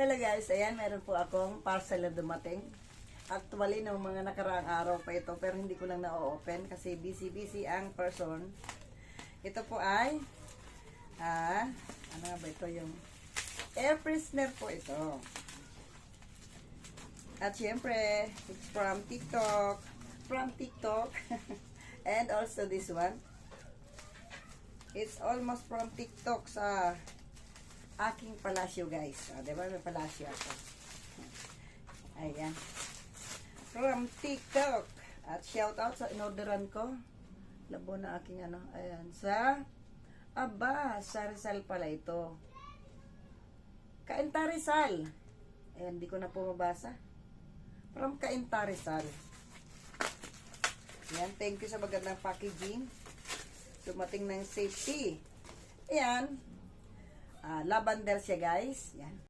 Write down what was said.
Hello guys, ayan, meron po akong parcel na dumating. Actually, ng mga nakaraang araw pa ito, pero hindi ko lang na-open kasi busy ang person. Ito po ay, ano nga ba ito, yung air freshener po ito. At syempre, it's from TikTok. And also this one. It's almost from TikTok sa aking palasyo, guys. Diba? May palasyo ako. Ayan. From TikTok. At shout out sa inorderan ko. Labo na aking ano. Ayan. Sa Rizal pala ito. Cainta Rizal. Ayan, di ko na po mabasa. From Cainta Rizal. Ayan, thank you sa magandang packaging. Dumating ng safety. Ayan. Lavender siya, guys. Yan.